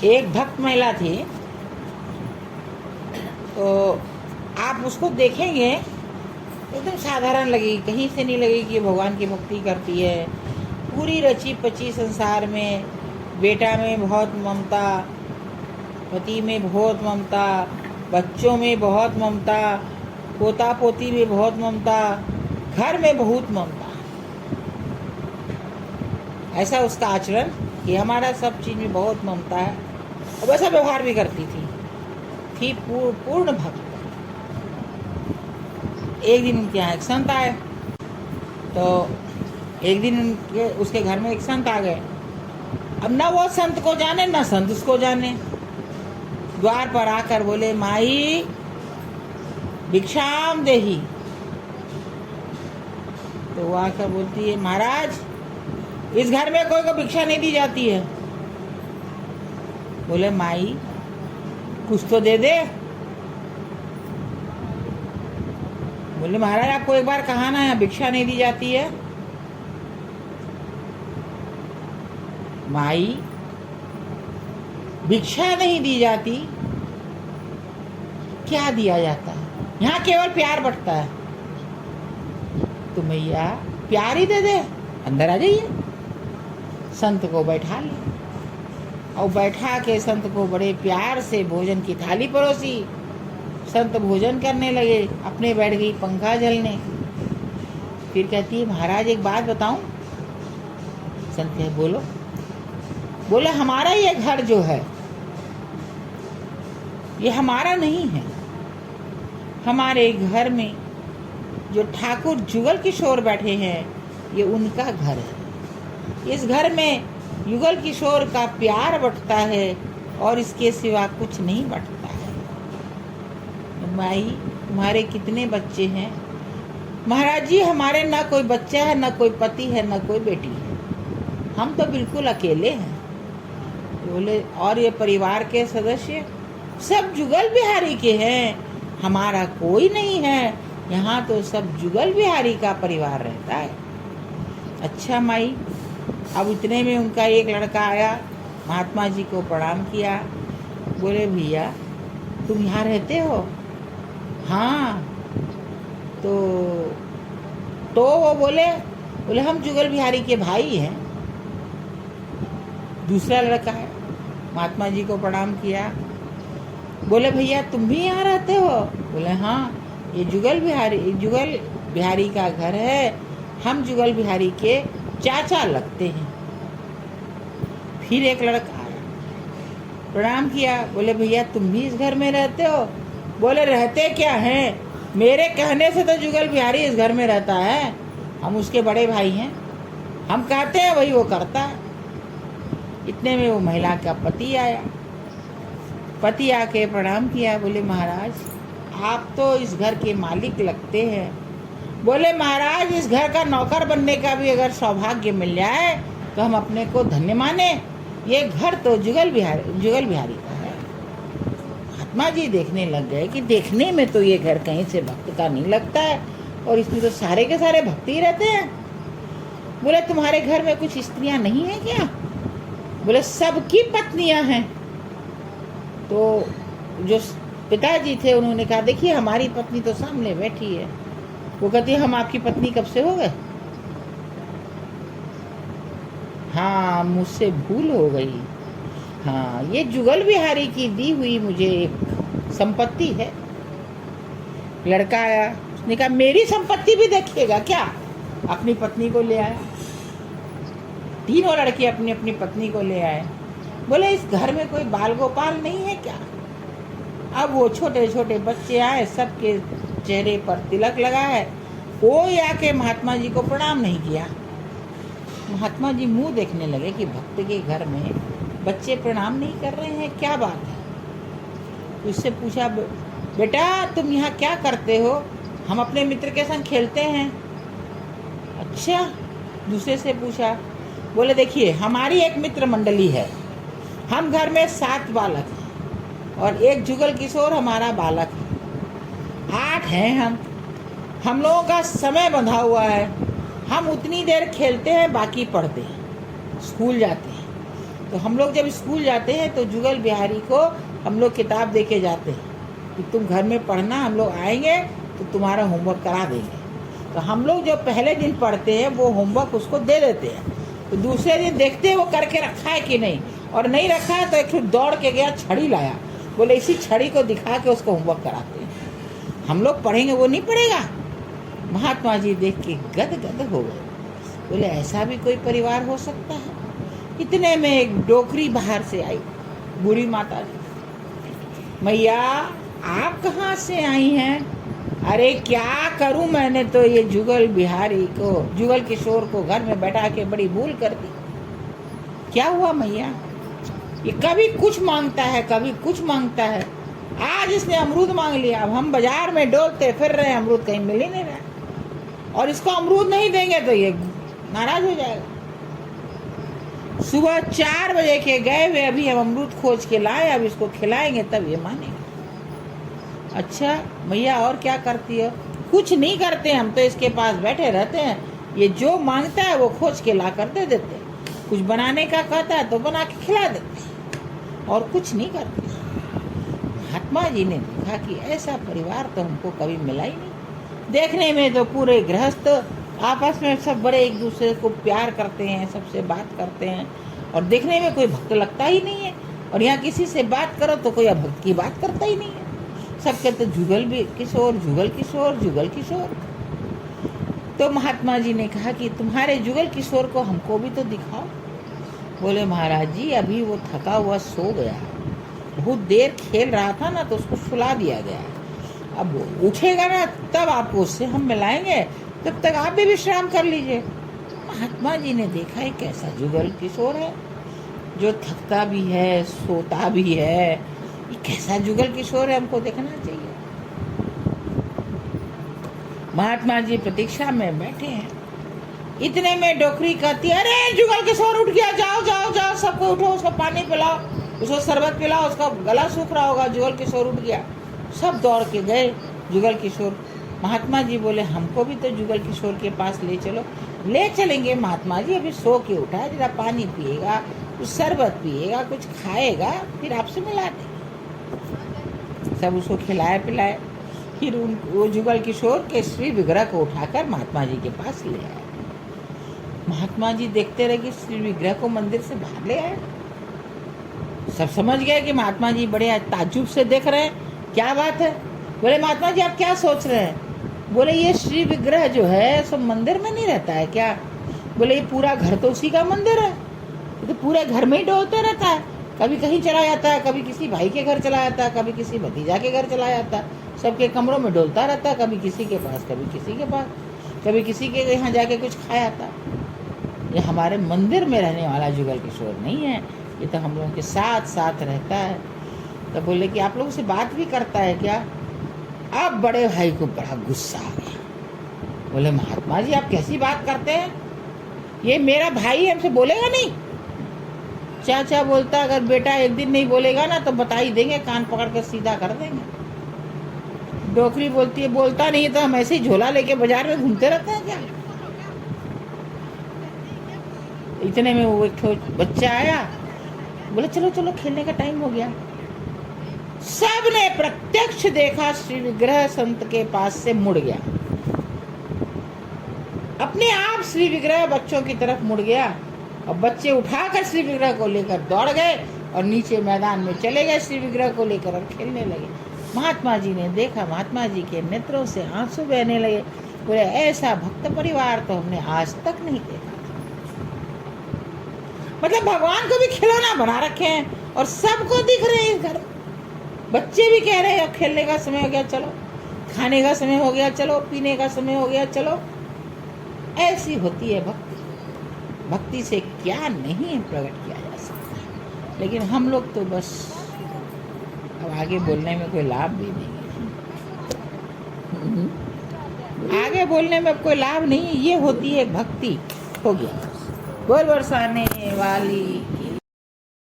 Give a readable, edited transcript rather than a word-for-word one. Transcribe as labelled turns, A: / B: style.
A: एक भक्त महिला थी, तो आप उसको देखेंगे एकदम साधारण लगेगी, कहीं से नहीं लगेगी कि भगवान की भक्ति करती है। पूरी रची पची संसार में, बेटा में बहुत ममता, पति में बहुत ममता, बच्चों में बहुत ममता, पोता पोती में बहुत ममता, घर में बहुत ममता। ऐसा उसका आचरण कि हमारा सब चीज़ में बहुत ममता है, और वैसा व्यवहार भी करती थी पूर्ण भक्त। एक दिन उनके यहाँ एक संत आए, तो एक दिन उसके घर में एक संत आ गए। अब ना वो संत को जाने ना संत उसको जाने। द्वार पर आकर बोले, माई भिक्षाम देही। तो वो आकर बोलती है, महाराज इस घर में कोई को भिक्षा नहीं दी जाती है। बोले, माई कुछ तो दे दे। बोले, महाराज आपको एक बार कहा ना यहाँ भिक्षा नहीं दी जाती है। माई भिक्षा नहीं दी जाती, क्या दिया जाता है? यहाँ केवल प्यार बंटता है। तो मैया प्यार ही दे दे, अंदर आ जाइए। संत को बैठा ले, और बैठा के संत को बड़े प्यार से भोजन की थाली परोसी। संत भोजन करने लगे, अपने बैठ गई पंखा जलने। फिर कहती है, महाराज एक बात बताऊं? संत कहे, बोलो। बोले, हमारा ये घर जो है ये हमारा नहीं है। हमारे घर में जो ठाकुर जुगल किशोर बैठे हैं ये उनका घर है। इस घर में युगल किशोर का प्यार बंटता है और इसके सिवा कुछ नहीं बंटता है। माई तुम्हारे कितने बच्चे हैं? महाराज जी हमारे ना कोई बच्चा है, ना कोई पति है, ना कोई बेटी है, हम तो बिल्कुल अकेले हैं। बोले, और ये परिवार के सदस्य सब जुगल बिहारी के हैं, हमारा कोई नहीं है। यहाँ तो सब जुगल बिहारी का परिवार रहता है। अच्छा माई। अब इतने में उनका एक लड़का आया, महात्मा जी को प्रणाम किया। बोले, भैया तुम यहाँ रहते हो? हाँ। तो वो बोले हम जुगल बिहारी के भाई हैं। दूसरा लड़का है, महात्मा जी को प्रणाम किया। बोले, भैया तुम भी यहाँ रहते हो? बोले, हाँ, ये जुगल बिहारी का घर है, हम जुगल बिहारी के चाचा लगते हैं। फिर एक लड़का आया, प्रणाम किया। बोले, भैया तुम भी इस घर में रहते हो? बोले, रहते क्या हैं, मेरे कहने से तो जुगल बिहारी इस घर में रहता है, हम उसके बड़े भाई हैं, हम कहते हैं वही वो करता है। इतने में वो महिला का पति आया। पति आके प्रणाम किया। बोले, महाराज आप तो इस घर के मालिक लगते हैं। बोले, महाराज इस घर का नौकर बनने का भी अगर सौभाग्य मिल जाए तो हम अपने को धन्य माने। ये घर तो जुगल बिहारी का है। महात्मा जी देखने लग गए कि देखने में तो ये घर कहीं से भक्त का नहीं लगता है, और इसमें तो सारे के सारे भक्त ही रहते हैं। बोले, तुम्हारे घर में कुछ स्त्रियां नहीं है क्या? बोले, सबकी पत्नियां हैं। तो जो पिताजी थे उन्होंने कहा, देखिए हमारी पत्नी तो सामने बैठी है। वो कहती है, हम आपकी पत्नी कब से हो गए? हाँ, मुझसे भूल हो गई। हाँ, ये जुगल बिहारी की दी हुई मुझे एक संपत्ति है। लड़का आया, उसने कहा, मेरी संपत्ति भी देखिएगा क्या? अपनी पत्नी को ले आया। तीनों लड़के अपनी अपनी पत्नी को ले आए। बोले, इस घर में कोई बाल गोपाल नहीं है क्या? अब वो छोटे छोटे बच्चे आए, सबके चेहरे पर तिलक लगा है। कोई आके महात्मा जी को प्रणाम नहीं किया। महात्मा जी मुंह देखने लगे कि भक्त के घर में बच्चे प्रणाम नहीं कर रहे हैं, क्या बात है? उससे पूछा, बेटा तुम यहाँ क्या करते हो? हम अपने मित्र के संग खेलते हैं। अच्छा। दूसरे से पूछा। बोले, देखिए हमारी एक मित्र मंडली है, हम घर में 7 बालक हैं और एक जुगल किशोर हमारा बालक है। 8 हैं हम लोगों का समय बंधा हुआ है। हम उतनी देर खेलते हैं, बाकी पढ़ते हैं, स्कूल जाते हैं। तो हम लोग जब स्कूल जाते हैं तो जुगल बिहारी को हम लोग किताब दे के जाते हैं कि तुम घर में पढ़ना, हम लोग आएंगे तो तुम्हारा होमवर्क करा देंगे। तो हम लोग जो पहले दिन पढ़ते हैं वो होमवर्क उसको दे देते हैं, तो दूसरे दिन देखते हैं वो करके रखा है कि नहीं, और नहीं रखा है तो एक फिर दौड़ के गया, छड़ी लाया, बोले इसी छड़ी को दिखा के उसको होमवर्क कराते हैं। हम लोग पढ़ेंगे, वो नहीं पढ़ेगा। महात्मा जी देख के गद हो गए, बोले ऐसा भी कोई परिवार हो सकता है। इतने में एक डोकरी बाहर से आई, बूढ़ी माता जी, मैया आप कहाँ से आई हैं? अरे क्या करूं, मैंने तो ये जुगल बिहारी को, जुगल किशोर को घर में बैठा के बड़ी भूल कर दी। क्या हुआ मैया? ये कभी कुछ मांगता है, कभी कुछ मांगता है। आज इसने अमरूद मांग लिया, अब हम बाजार में डोलते फिर रहे, अमरूद कहीं मिल ही नहीं रहा, और इसको अमरूद नहीं देंगे तो ये नाराज हो जाएगा। सुबह 4 बजे के गए हुए, अभी हम अमरूद खोज के लाए, अब इसको खिलाएंगे तब ये मानेगा। अच्छा भैया और क्या करती हो? कुछ नहीं करते, हम तो इसके पास बैठे रहते हैं, ये जो मांगता है वो खोज के ला कर दे देते हैं, कुछ बनाने का कहता है तो बना के खिला देते हैं, और कुछ नहीं करते। महात्मा जी ने देखा कि ऐसा परिवार तो हमको कभी मिला ही नहीं। देखने में तो पूरे गृहस्थ आपस में सब बड़े एक दूसरे को प्यार करते हैं, सबसे बात करते हैं, और देखने में कोई भक्त लगता ही नहीं है। और यहाँ किसी से बात करो तो कोई भक्त की बात करता ही नहीं है, सब कहते जुगल भी किशोर, जुगल किशोर, जुगल किशोर। तो महात्मा जी ने कहा कि तुम्हारे जुगल किशोर को हमको भी तो दिखाओ। बोले महाराज जी अभी वो थका हुआ सो गया, बहुत देर खेल रहा था ना तो उसको सुला दिया गया, अब उठेगा ना तब आपको उससे हम मिलाएंगे, तब तक आप भी विश्राम कर लीजिए। महात्मा जी ने देखा है कैसा जुगल किशोर है, जो थकता भी है, सोता भी है, ये कैसा जुगल किशोर है, हमको देखना चाहिए। महात्मा जी प्रतीक्षा में बैठे हैं, इतने में डोकरी कहती, अरे जुगल किशोर उठ गया, जाओ जाओ जाओ, सबको उठो, उसको पानी पिलाओ, उसको शरबत पिलाओ, उसका गला सूख रहा होगा, जुगल किशोर उठ गया। सब दौड़ के गए जुगल किशोर। महात्मा जी बोले हमको भी तो जुगल किशोर के पास ले चलो। ले चलेंगे महात्मा जी, अभी सो के उठा है, जरा पानी पिएगा, कुछ शरबत पिएगा, कुछ खाएगा, फिर आपसे मिला देंगे। सब उसको खिलाए पिलाए, फिर वो जुगल किशोर के श्री विग्रह को उठाकर महात्मा जी के पास ले आए। महात्मा जी देखते रहे कि श्री विग्रह को मंदिर से बाहर ले आए। सब समझ गए कि महात्मा जी बड़े ताज्जुब से देख रहे हैं, क्या बात है। बोले महात्मा जी आप क्या सोच रहे हैं? बोले ये श्री विग्रह जो है सब मंदिर में नहीं रहता है क्या? बोले ये पूरा घर तो उसी का मंदिर है, तो पूरे घर में ही डोलते रहता है, कभी कहीं चला जाता है, कभी किसी भाई के घर चला जाता है, कभी किसी भतीजा के घर चला जाता है, सबके कमरों में डोलता रहता है, कभी किसी के पास, कभी किसी के पास, कभी किसी के यहाँ जाके कुछ खाया आता। ये हमारे मंदिर में रहने वाला जुगल किशोर नहीं है, ये तो हम लोगों के साथ साथ रहता है। तो बोले कि आप लोगों से बात भी करता है क्या? अब बड़े भाई को बड़ा गुस्सा आ गया। बोले महात्मा जी आप कैसी बात करते हैं, ये मेरा भाई है, हमसे बोलेगा नहीं? चाचा बोलता अगर बेटा एक दिन नहीं बोलेगा ना तो बता ही देंगे, कान पकड़ कर सीधा कर देंगे। डोकरी बोलती है बोलता नहीं तो हम ऐसे ही झोला लेके बाजार में घूमते रहते हैं क्या? इतने में वो एक बच्चा आया, बोले चलो चलो खेलने का टाइम हो गया। सबने प्रत्यक्ष देखा श्री विग्रह संत के पास से मुड़ गया, अपने आप श्री विग्रह बच्चों की तरफ मुड़ गया, और बच्चे उठाकर श्री विग्रह को लेकर दौड़ गए और नीचे मैदान में चले गए श्री विग्रह को लेकर और खेलने लगे। महात्मा जी ने देखा, महात्मा जी के नेत्रों से आंसू बहने लगे। बोले ऐसा भक्त परिवार तो हमने आज तक नहीं देखा। मतलब भगवान को भी खिलौना बना रखे हैं और सबको दिख रहे हैं। घर बच्चे भी कह रहे हैं अब खेलने का समय हो गया चलो, खाने का समय हो गया चलो, पीने का समय हो गया चलो। ऐसी होती है भक्ति। भक्ति से क्या नहीं प्रकट किया जा सकता, लेकिन हम लोग तो बस अब आगे बोलने में कोई लाभ भी नहीं है। आगे बोलने में कोई लाभ नहीं है, ये होती है भक्ति। हो गया बोल बरसाने वाली